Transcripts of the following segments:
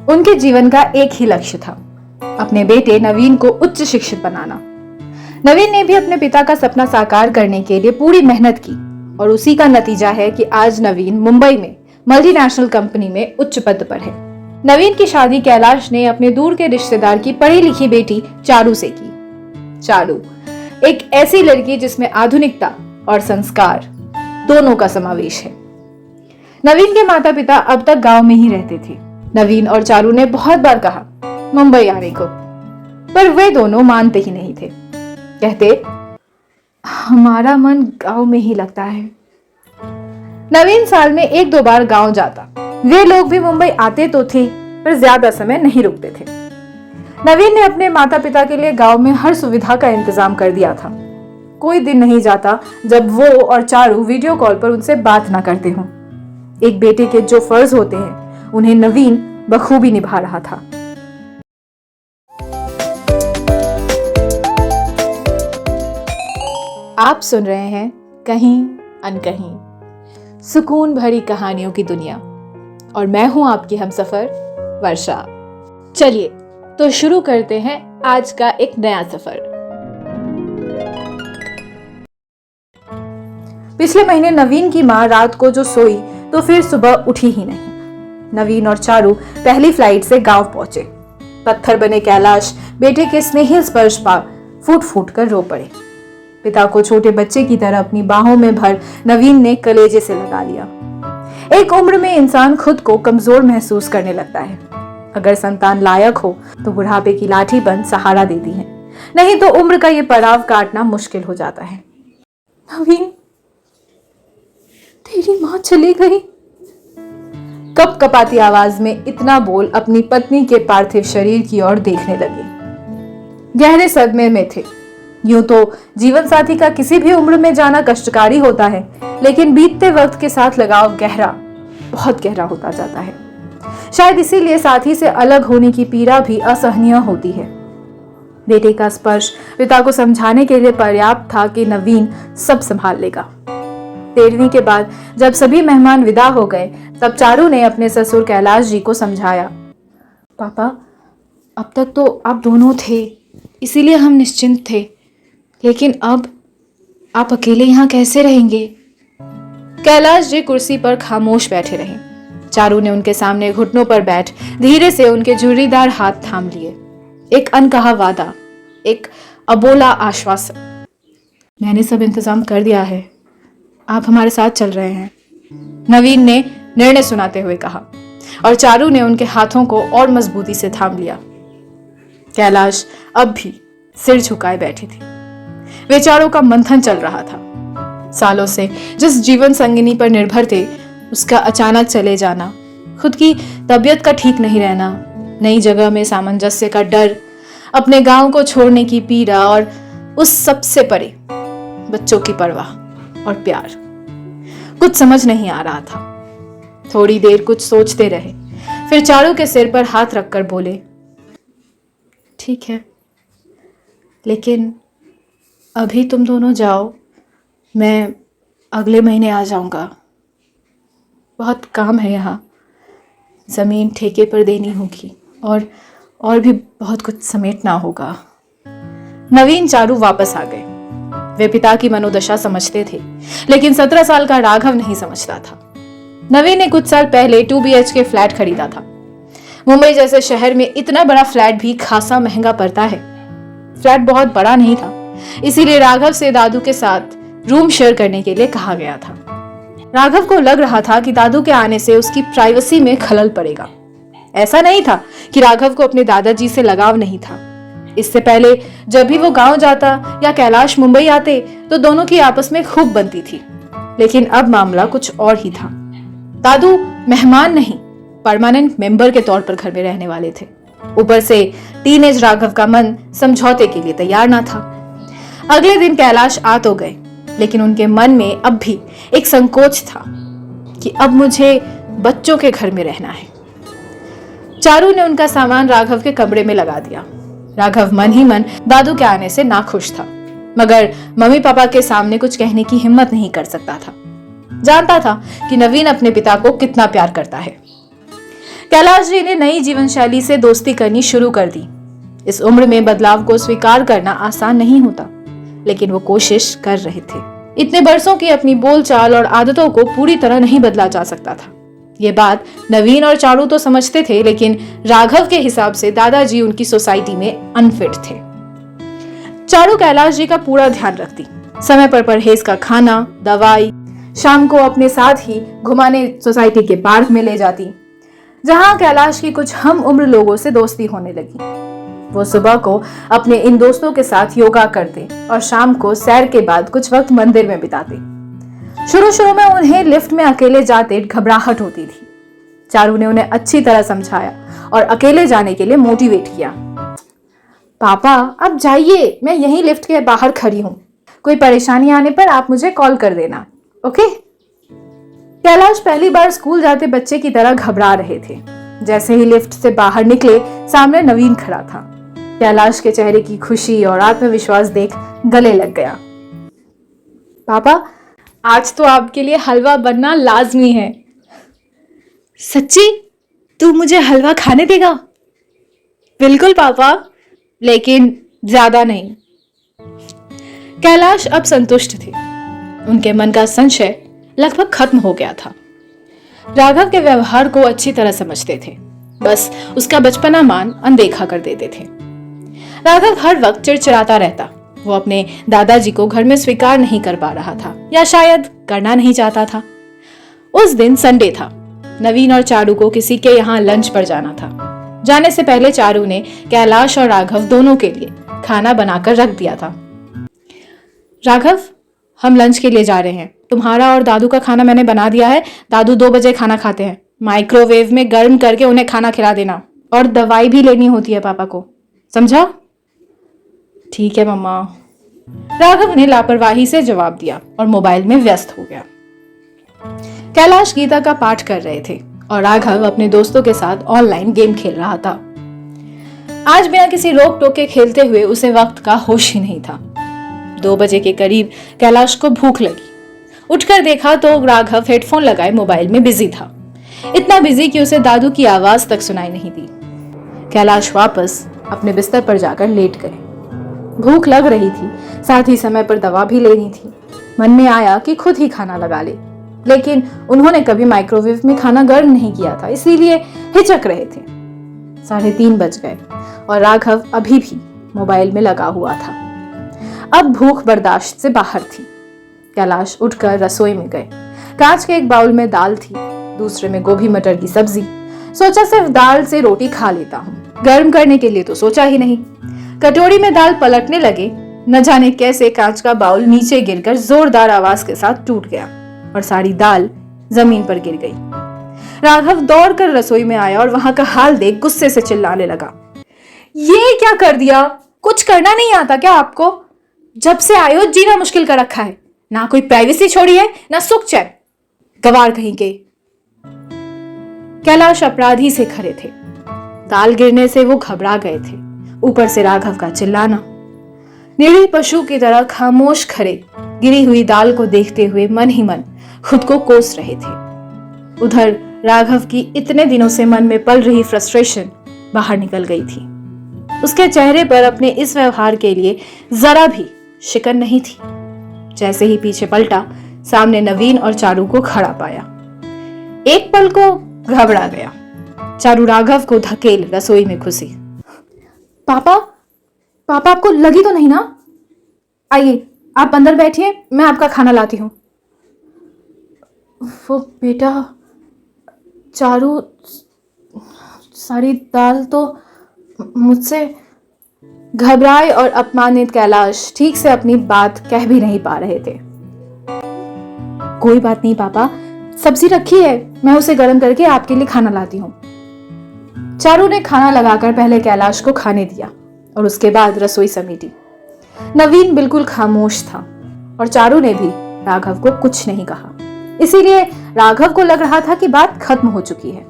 उनके जीवन का एक ही लक्ष्य था, अपने बेटे नवीन को उच्च शिक्षित बनाना। नवीन ने भी अपने पिता का सपना साकार करने के लिए पूरी मेहनत की और उसी का नतीजा है कि आज नवीन मुंबई में मल्टीनेशनल कंपनी में उच्च पद पर है। नवीन की शादी कैलाश ने अपने दूर के रिश्तेदार की पढ़ी लिखी बेटी चारू से की। चारू एक ऐसी लड़की जिसमें आधुनिकता और संस्कार दोनों का समावेश है। नवीन के माता पिता अब तक गांव में ही रहते थे। नवीन और चारू ने बहुत बार कहा मुंबई आने को, पर वे दोनों मानते ही नहीं थे। कहते हमारा मन गांव में ही लगता है। नवीन साल में 1-2 बार गांव जाता। वे लोग भी मुंबई आते तो थे, पर ज्यादा समय नहीं रुकते थे। नवीन ने अपने माता पिता के लिए गांव में हर सुविधा का इंतजाम कर दिया था। कोई दिन नहीं जाता जब वो और चारू वीडियो कॉल पर उनसे बात ना करते हों। एक बेटे के जो फर्ज होते हैं उन्हें नवीन बखूबी निभा रहा था। आप सुन रहे हैं कहीं अनकहीं, सुकून भरी कहानियों की दुनिया, और मैं हूं आपकी हमसफर वर्षा। चलिए तो शुरू करते हैं आज का एक नया सफर। पिछले महीने नवीन की मां रात को जो सोई तो फिर सुबह उठी ही नहीं। नवीन और चारू पहली फ्लाइट से गांव पहुंचे। पत्थर बने कैलाश बेटे के स्नेही स्पर्श पा फूट फूट कर रो पड़े। पिता को छोटे बच्चे की तरह अपनी बाहों में भर नवीन ने कलेजे से लगा लिया। एक उम्र में इंसान खुद को कमजोर महसूस करने लगता है। अगर संतान लायक हो तो बुढ़ापे की लाठी बन सहारा देती है, नहीं तो उम्र का ये पड़ाव काटना मुश्किल हो जाता है। नवीन, तेरी मां चली गई। कप कपाती आवाज में इतना बोल अपनी पत्नी के पार्थिव शरीर की ओर देखने लगे। गहरे सदमे में थे। यूं तो जीवन साथी का किसी भी उम्र में जाना कष्टकारी होता है, लेकिन बीतते वक्त के साथ लगाव गहरा, बहुत गहरा होता जाता है। शायद इसीलिए साथी से अलग होने की पीड़ा भी असहनीय होती है। बेटे का स्पर्श पिता को समझाने के लिए पर्याप्त था कि नवीन सब संभाल लेगा। 13वीं के बाद जब सभी मेहमान विदा हो गए, तब चारू ने अपने ससुर कैलाश जी को समझाया, पापा, अब तक तो आप दोनों थे, इसीलिए हम निश्चिंत थे, लेकिन अब आप अकेले यहाँ कैसे रहेंगे? कैलाश जी कुर्सी पर खामोश बैठे रहे। चारू ने उनके सामने घुटनों पर बैठ धीरे से उनके झुर्रीदार हाथ थाम लिए। एक अनकहा वादा, एक अबोला आश्वासन। मैंने सब इंतजाम कर दिया है, आप हमारे साथ चल रहे हैं, नवीन ने निर्णय सुनाते हुए कहा, और चारू ने उनके हाथों को और मजबूती से थाम लिया। कैलाश अब भी सिर झुकाए बैठे थे। विचारों का मंथन चल रहा था। सालों से जिस जीवन संगिनी पर निर्भर थे, उसका अचानक चले जाना, खुद की तबीयत का ठीक नहीं रहना, नई जगह में सामंजस्य का डर, अपने गांव को छोड़ने की पीड़ा, और उस सबसे परे बच्चों की परवाह और प्यार। कुछ समझ नहीं आ रहा था। थोड़ी देर कुछ सोचते रहे, फिर चारू के सिर पर हाथ रखकर बोले, ठीक है, लेकिन अभी तुम दोनों जाओ, मैं अगले महीने आ जाऊंगा। बहुत काम है यहाँ, जमीन ठेके पर देनी होगी और भी बहुत कुछ समेटना होगा। नवीन चारू वापस आ गए। वे पिता की मनोदशा समझते थे, लेकिन 17 साल का राघव नहीं समझता था। नवीन ने कुछ साल पहले 2 BHK फ्लैट खरीदा था। मुंबई जैसे शहर में इतना बड़ा फ्लैट भी खासा महंगा पड़ता है। फ्लैट बहुत बड़ा नहीं था, इसीलिए राघव से दादू के साथ रूम शेयर करने के लिए कहा गया था। राघव को लग रहा था कि दादू के आने से उसकी प्राइवेसी में खलल पड़ेगा। ऐसा नहीं था कि राघव को अपने दादाजी से लगाव नहीं था। इससे पहले जब भी वो गांव जाता या कैलाश मुंबई आते तो दोनों की आपस में खूब बनती थी, लेकिन अब मामला कुछ और ही था। दादू मेहमान नहीं, परमानेंट मेंबर के तौर पर घर में रहने वाले थे। ऊपर से टीनेज राघव का मन समझौते के लिए तैयार ना था। अगले दिन कैलाश आ तो गए, लेकिन उनके मन में अब भी एक संकोच था कि अब मुझे बच्चों के घर में रहना है। चारू ने उनका सामान राघव के कमरे में लगा दिया। राघव मन ही मन दादू के आने से नाखुश था, मगर मम्मी पापा के सामने कुछ कहने की हिम्मत नहीं कर सकता था। जानता था कि नवीन अपने पिता को कितना प्यार करता है। कैलाश जी ने नई जीवन शैली से दोस्ती करनी शुरू कर दी। इस उम्र में बदलाव को स्वीकार करना आसान नहीं होता, लेकिन वो कोशिश कर रहे थे। इतने बरसों की अपनी बोलचाल और आदतों को पूरी तरह नहीं बदला जा सकता था। ये बात नवीन और चारू तो समझते थे, लेकिन राघव के हिसाब से दादाजी उनकी सोसाइटी में अनफिट थे। चारू कैलाश जी का पूरा ध्यान रखती, समय पर परहेज का खाना, दवाई, शाम को अपने साथ ही घुमाने सोसाइटी के पार्क में ले जाती, जहां कैलाश की कुछ हम उम्र लोगों से दोस्ती होने लगी। वो सुबह को अपने इन दोस्तों के साथ योगा करते और शाम को सैर के बाद कुछ वक्त मंदिर में बिताते। शुरू शुरू में उन्हें लिफ्ट में अकेले जाते घबराहट होती थी। चारू ने उन्हें अच्छी तरह समझाया और अकेले जाने के लिए मोटिवेट किया। पापा अब जाइए, मैं यहीं लिफ्ट के बाहर खड़ी हूं, कोई परेशानी आने पर आप मुझे कॉल कर देना, ओके। कैलाश पहली बार स्कूल जाते बच्चे की तरह घबरा रहे थे। जैसे ही लिफ्ट से बाहर निकले, सामने नवीन खड़ा था। कैलाश के चेहरे की खुशी और आत्मविश्वास देख गले लग गया। पापा आज तो आपके लिए हलवा बनना लाजमी है। सच्ची? तू मुझे हलवा खाने देगा? बिल्कुल पापा, लेकिन ज्यादा नहीं। कैलाश अब संतुष्ट थे। उनके मन का संशय लगभग खत्म हो गया था। राघव के व्यवहार को अच्छी तरह समझते थे, बस उसका बचपना मान अनदेखा कर देते थे। राघव हर वक्त चिड़चिड़ाता रहता। वो अपने दादाजी को घर में स्वीकार नहीं कर पा रहा था, या शायद करना नहीं चाहता था। उस दिन संडे था। नवीन और चारू को किसी के यहाँ लंच पर जाना था। जाने से पहले चारू ने कैलाश और राघव दोनों के लिए खाना बनाकर रख दिया था। राघव, हम लंच के लिए जा रहे हैं। तुम्हारा और दादू का खाना मैंने बना दिया है। दादू 2 बजे खाना खाते हैं। माइक्रोवेव में गर्म करके उन्हें खाना खिला देना, और दवाई भी लेनी होती है पापा को, समझा? ठीक है मम्मा। राघव ने लापरवाही से जवाब दिया और मोबाइल में व्यस्त हो गया। कैलाश गीता का पाठ कर रहे थे और राघव अपने दोस्तों के साथ ऑनलाइन गेम खेल रहा था। आज बिना किसी रोक टोक के खेलते हुए उसे वक्त का होश ही नहीं था। 2 बजे के करीब कैलाश को भूख लगी। उठकर देखा तो राघव हेडफोन लगाए मोबाइल में बिजी था, इतना बिजी कि उसे दादू की आवाज तक सुनाई नहीं दी। कैलाश वापस अपने बिस्तर पर जाकर लेट गए। भूख लग रही थी, साथ ही समय पर दवा भी लेनी थी। मन में आया कि खुद ही खाना लगा ले, लेकिन उन्होंने कभी माइक्रोवेव में खाना गर्म नहीं किया था, इसीलिए हिचक रहे थे। 3:30 बज गए और राघव अभी भी मोबाइल में लगा हुआ था। अब भूख बर्दाश्त से बाहर थी। कैलाश उठकर रसोई में गए। कांच के एक बाउल में दाल थी, दूसरे में गोभी मटर की सब्जी। सोचा सिर्फ दाल से रोटी खा लेता हूँ, गर्म करने के लिए तो सोचा ही नहीं। कटोरी में दाल पलटने लगे, न जाने कैसे कांच का बाउल नीचे गिरकर जोरदार आवाज के साथ टूट गया और सारी दाल जमीन पर गिर गई। राघव दौड़कर रसोई में आया और वहां का हाल देख गुस्से से चिल्लाने लगा। ये क्या कर दिया? कुछ करना नहीं आता क्या आपको? जब से आए हो जीना मुश्किल कर रखा है। ना कोई प्राइवेसी छोड़ी है, ना सुख चैन। गवार कहीं के। कैलाश अपराधी से खड़े थे। दाल गिरने से वो घबरा गए थे, ऊपर से राघव का चिल्लाना। निरीह पशु की तरह खामोश खड़े गिरी हुई दाल को देखते हुए मन ही मन खुद को कोस रहे थे। उधर राघव की इतने दिनों से मन में पल रही फ्रस्ट्रेशन बाहर निकल गई थी। उसके चेहरे पर अपने इस व्यवहार के लिए जरा भी शिकन नहीं थी। जैसे ही पीछे पलटा, सामने नवीन और चारू को खड़ा पाया। एक पल को घबरा गया। चारू राघव को धकेल रसोई में घुसी। पापा, पापा आपको लगी तो नहीं ना? आइए आप अंदर बैठिए, मैं आपका खाना लाती हूँ। वो बेटा, चारू, सारी दाल तो मुझसे। घबराए और अपमानित कैलाश ठीक से अपनी बात कह भी नहीं पा रहे थे। कोई बात नहीं पापा, सब्जी रखी है, मैं उसे गर्म करके आपके लिए खाना लाती हूँ। चारू ने खाना लगाकर पहले कैलाश को खाने दिया और उसके बाद रसोई समेटी। नवीन बिल्कुल खामोश था और चारू ने भी राघव को कुछ नहीं कहा, इसीलिए राघव को लग रहा था कि बात खत्म हो चुकी है।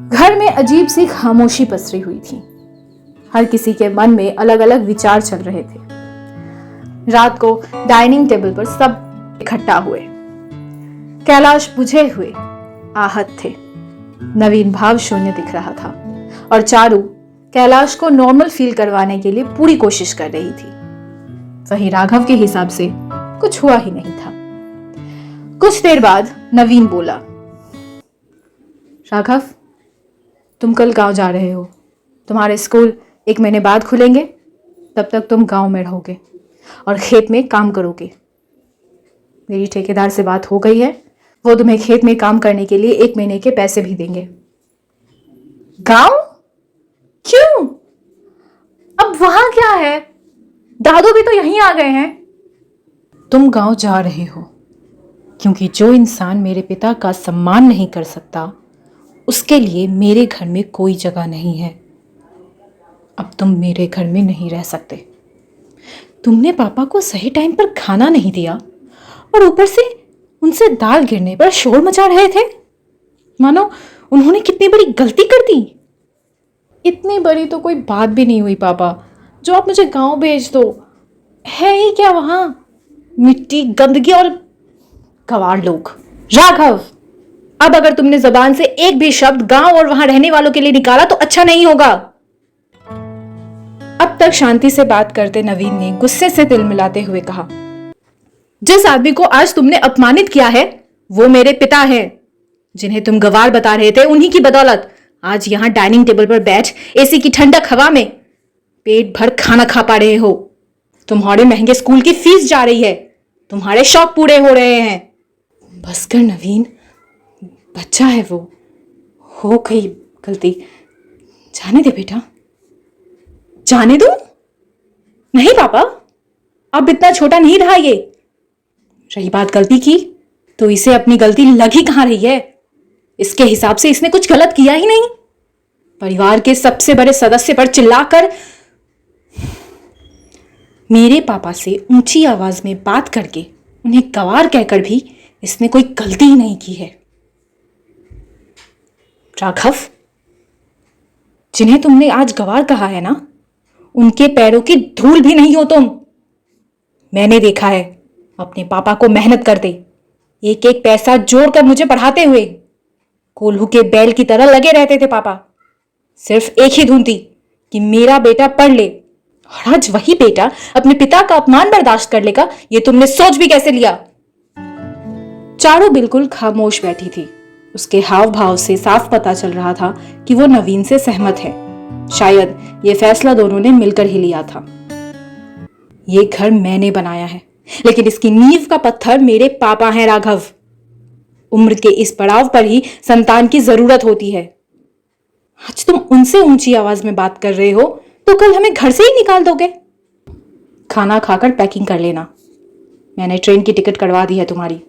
घर में अजीब सी खामोशी पसरी हुई थी। हर किसी के मन में अलग अलग विचार चल रहे थे। रात को डाइनिंग टेबल पर सब इकट्ठा हुए। कैलाश बुझे हुए आहत थे। नवीन भाव शून्य दिख रहा था और चारू कैलाश को नॉर्मल फील करवाने के लिए पूरी कोशिश कर रही थी। वहीं राघव के हिसाब से कुछ हुआ ही नहीं था। कुछ देर बाद नवीन बोला, राघव, तुम कल गांव जा रहे हो। तुम्हारे स्कूल 1 महीने बाद खुलेंगे, तब तक तुम गांव में रहोगे और खेत में काम करोगे। मेरी ठेकेदार से बात हो गई है, वो तुम्हें खेत में काम करने के लिए 1 महीने के पैसे भी देंगे। गांव? क्यों? अब वहां क्या है? दादू भी तो यहीं आ गए हैं। तुम गांव जा रहे हो क्योंकि जो इंसान मेरे पिता का सम्मान नहीं कर सकता, उसके लिए मेरे घर में कोई जगह नहीं है। अब तुम मेरे घर में नहीं रह सकते। तुमने पापा को सही टाइम पर खाना नहीं दिया और ऊपर से उनसे दाल गिरने पर शोर मचा रहे थे, मानो उन्होंने कितनी बड़ी गलती कर दी। इतनी बड़ी तो कोई बात भी नहीं हुई पापा, जो आप मुझे गांव भेज दो। है ही क्या वहां? मिट्टी, गंदगी और गंवार लोग। राघव, अब अगर तुमने जबान से एक भी शब्द गांव और वहां रहने वालों के लिए निकाला तो अच्छा नहीं होगा। अब तक शांति से बात करते नवीन ने गुस्से से तिल मिलाते हुए कहा, जिस आदमी को आज तुमने अपमानित किया है वो मेरे पिता हैं, जिन्हें तुम गवार बता रहे थे। उन्हीं की बदौलत आज यहां डाइनिंग टेबल पर बैठ एसी की ठंडक हवा में पेट भर खाना खा पा रहे हो। तुम्हारे महंगे स्कूल की फीस जा रही है, तुम्हारे शौक पूरे हो रहे हैं। बस कर नवीन, बच्चा है वो, हो गई गलती, जाने दे बेटा। जाने दो? नहीं पापा, अब इतना छोटा नहीं रहा ये। रही बात गलती की, तो इसे अपनी गलती लग ही कहां रही है। इसके हिसाब से इसने कुछ गलत किया ही नहीं। परिवार के सबसे बड़े सदस्य पर चिल्लाकर, मेरे पापा से ऊंची आवाज में बात करके, उन्हें गवार कहकर भी इसने कोई गलती ही नहीं की है। राघव, जिन्हें तुमने आज गवार कहा है ना, उनके पैरों की धूल भी नहीं हो तुम। मैंने देखा है अपने पापा को मेहनत करते, एक एक पैसा जोड़कर मुझे पढ़ाते हुए। कोल्हू के बैल की तरह लगे रहते थे पापा, सिर्फ एक ही धुन थी कि मेरा बेटा पढ़ ले। और आज वही बेटा अपने पिता का अपमान बर्दाश्त कर लेगा, ये तुमने सोच भी कैसे लिया? चारू बिल्कुल खामोश बैठी थी। उसके हाव भाव से साफ पता चल रहा था कि वो नवीन से सहमत है। शायद ये फैसला दोनों ने मिलकर ही लिया था। ये घर मैंने बनाया है, लेकिन इसकी नींव का पत्थर मेरे पापा हैं राघव। उम्र के इस पड़ाव पर ही संतान की जरूरत होती है। आज तुम उनसे ऊंची आवाज में बात कर रहे हो तो कल हमें घर से ही निकाल दोगे। खाना खाकर पैकिंग कर लेना, मैंने ट्रेन की टिकट कटवा दी है तुम्हारी।